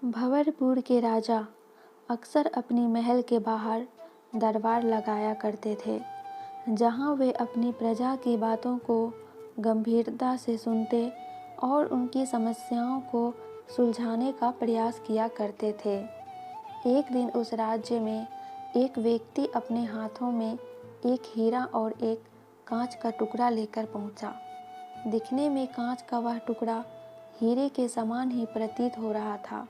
भंवरपुर के राजा अक्सर अपनी महल के बाहर दरबार लगाया करते थे, जहां वे अपनी प्रजा की बातों को गंभीरता से सुनते और उनकी समस्याओं को सुलझाने का प्रयास किया करते थे। एक दिन उस राज्य में एक व्यक्ति अपने हाथों में एक हीरा और एक कांच का टुकड़ा लेकर पहुंचा। दिखने में कांच का वह टुकड़ा हीरे के समान ही प्रतीत हो रहा था।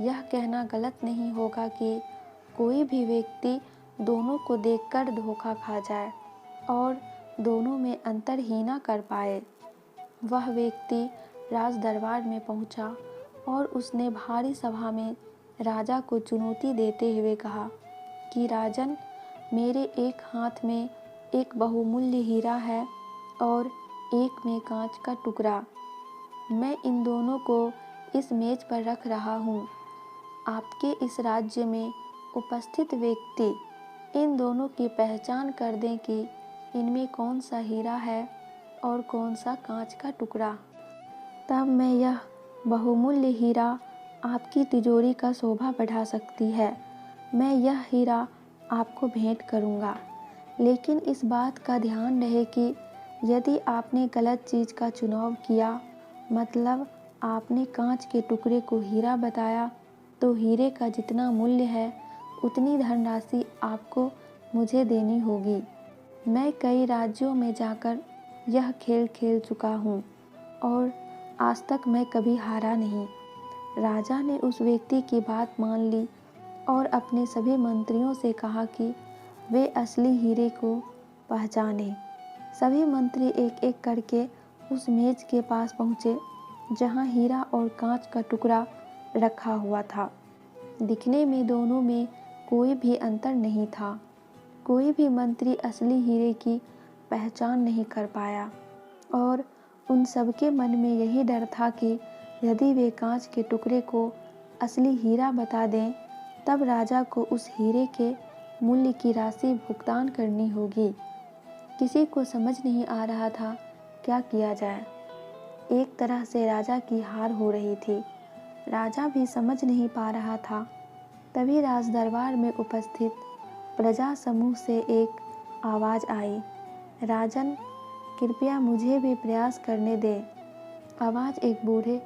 यह कहना गलत नहीं होगा कि कोई भी व्यक्ति दोनों को देखकर धोखा खा जाए और दोनों में अंतर ही ना कर पाए। वह व्यक्ति राज दरबार में पहुंचा और उसने भारी सभा में राजा को चुनौती देते हुए कहा कि राजन, मेरे एक हाथ में एक बहुमूल्य हीरा है और एक में कांच का टुकड़ा। मैं इन दोनों को इस मेज पर रख रहा हूँ। आपके इस राज्य में उपस्थित व्यक्ति इन दोनों की पहचान कर दें कि इनमें कौन सा हीरा है और कौन सा कांच का टुकड़ा। तब मैं यह बहुमूल्य हीरा आपकी तिजोरी का शोभा बढ़ा सकती है। मैं यह हीरा आपको भेंट करूँगा, लेकिन इस बात का ध्यान रहे कि यदि आपने गलत चीज़ का चुनाव किया, मतलब आपने कांच के टुकड़े को हीरा बताया, तो हीरे का जितना मूल्य है उतनी धनराशि आपको मुझे देनी होगी। मैं कई राज्यों में जाकर यह खेल खेल चुका हूँ और आज तक मैं कभी हारा नहीं। राजा ने उस व्यक्ति की बात मान ली और अपने सभी मंत्रियों से कहा कि वे असली हीरे को पहचानें। सभी मंत्री एक एक करके उस मेज के पास पहुँचे जहाँ हीरा और कांच का टुकड़ा रखा हुआ था। दिखने में दोनों में कोई भी अंतर नहीं था। कोई भी मंत्री असली हीरे की पहचान नहीं कर पाया और उन सबके मन में यही डर था कि यदि वे कांच के टुकड़े को असली हीरा बता दें, तब राजा को उस हीरे के मूल्य की राशि भुगतान करनी होगी। किसी को समझ नहीं आ रहा था क्या किया जाए। एक तरह से राजा की हार हो रही थी। राजा भी समझ नहीं पा रहा था। तभी राज दरबार में उपस्थित प्रजा समूह से एक आवाज़ आई, राजन, कृपया मुझे भी प्रयास करने दें। आवाज़ एक बूढ़े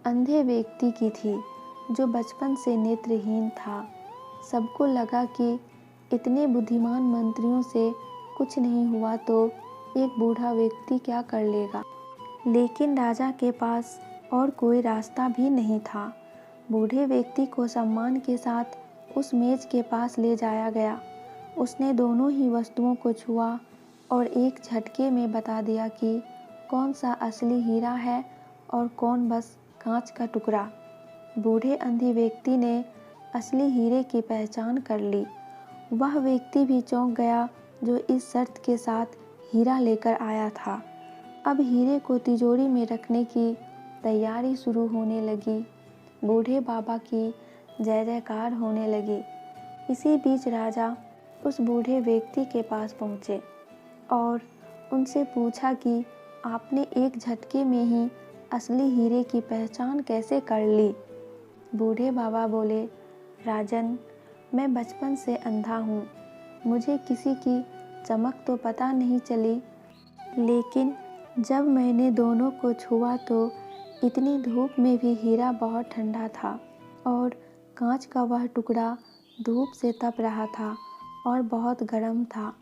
अंधे व्यक्ति की थी जो बचपन से नेत्रहीन था। सबको लगा कि इतने बुद्धिमान मंत्रियों से कुछ नहीं हुआ तो एक बूढ़ा व्यक्ति क्या कर लेगा। लेकिन राजा के पास और कोई रास्ता भी नहीं था। बूढ़े व्यक्ति को सम्मान के साथ उस मेज के पास ले जाया गया। उसने दोनों ही वस्तुओं को छुआ और एक झटके में बता दिया कि कौन सा असली हीरा है और कौन बस कांच का टुकड़ा। बूढ़े अंधे व्यक्ति ने असली हीरे की पहचान कर ली। वह व्यक्ति भी चौंक गया जो इस शर्त के साथ हीरा लेकर आया था। अब हीरे को तिजोरी में रखने की तैयारी शुरू होने लगी। बूढ़े बाबा की जय जयकार होने लगी। इसी बीच राजा उस बूढ़े व्यक्ति के पास पहुँचे और उनसे पूछा कि आपने एक झटके में ही असली हीरे की पहचान कैसे कर ली। बूढ़े बाबा बोले, राजन, मैं बचपन से अंधा हूँ। मुझे किसी की चमक तो पता नहीं चली, लेकिन जब मैंने दोनों को छुआ तो इतनी धूप में भी हीरा बहुत ठंडा था और कांच का वह टुकड़ा धूप से तप रहा था और बहुत गर्म था।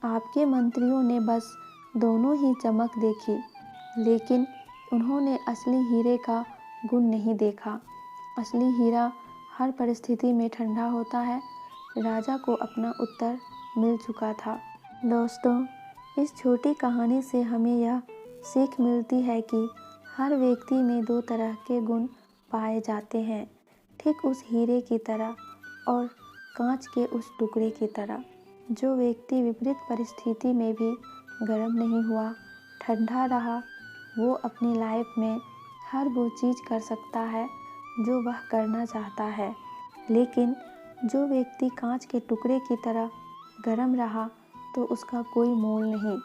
आपके मंत्रियों ने बस दोनों ही चमक देखी, लेकिन उन्होंने असली हीरे का गुण नहीं देखा। असली हीरा हर परिस्थिति में ठंडा होता है। राजा को अपना उत्तर मिल चुका था। दोस्तों, इस छोटी कहानी से हमें यह सीख मिलती है कि हर व्यक्ति में दो तरह के गुण पाए जाते हैं, ठीक उस हीरे की तरह और कांच के उस टुकड़े की तरह। जो व्यक्ति विपरीत परिस्थिति में भी गर्म नहीं हुआ, ठंडा रहा, वो अपनी लाइफ में हर वो चीज़ कर सकता है जो वह करना चाहता है। लेकिन जो व्यक्ति कांच के टुकड़े की तरह गर्म रहा तो उसका कोई मोल नहीं।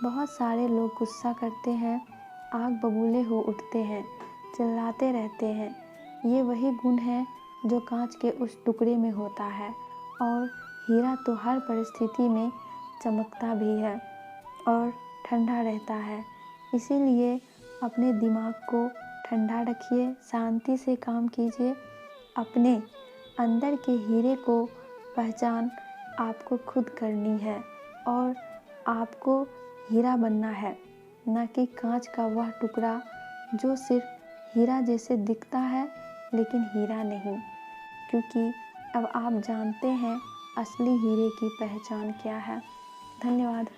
बहुत सारे लोग गुस्सा करते हैं, आग बबूले हो उठते हैं, चिल्लाते रहते हैं, ये वही गुण है जो कांच के उस टुकड़े में होता है। और हीरा तो हर परिस्थिति में चमकता भी है और ठंडा रहता है। इसीलिए अपने दिमाग को ठंडा रखिए, शांति से काम कीजिए। अपने अंदर के हीरे को पहचान आपको खुद करनी है और आपको हीरा बनना है, न कि कांच का वह टुकड़ा जो सिर्फ हीरा जैसे दिखता है लेकिन हीरा नहीं। क्योंकि अब आप जानते हैं असली हीरे की पहचान क्या है। धन्यवाद।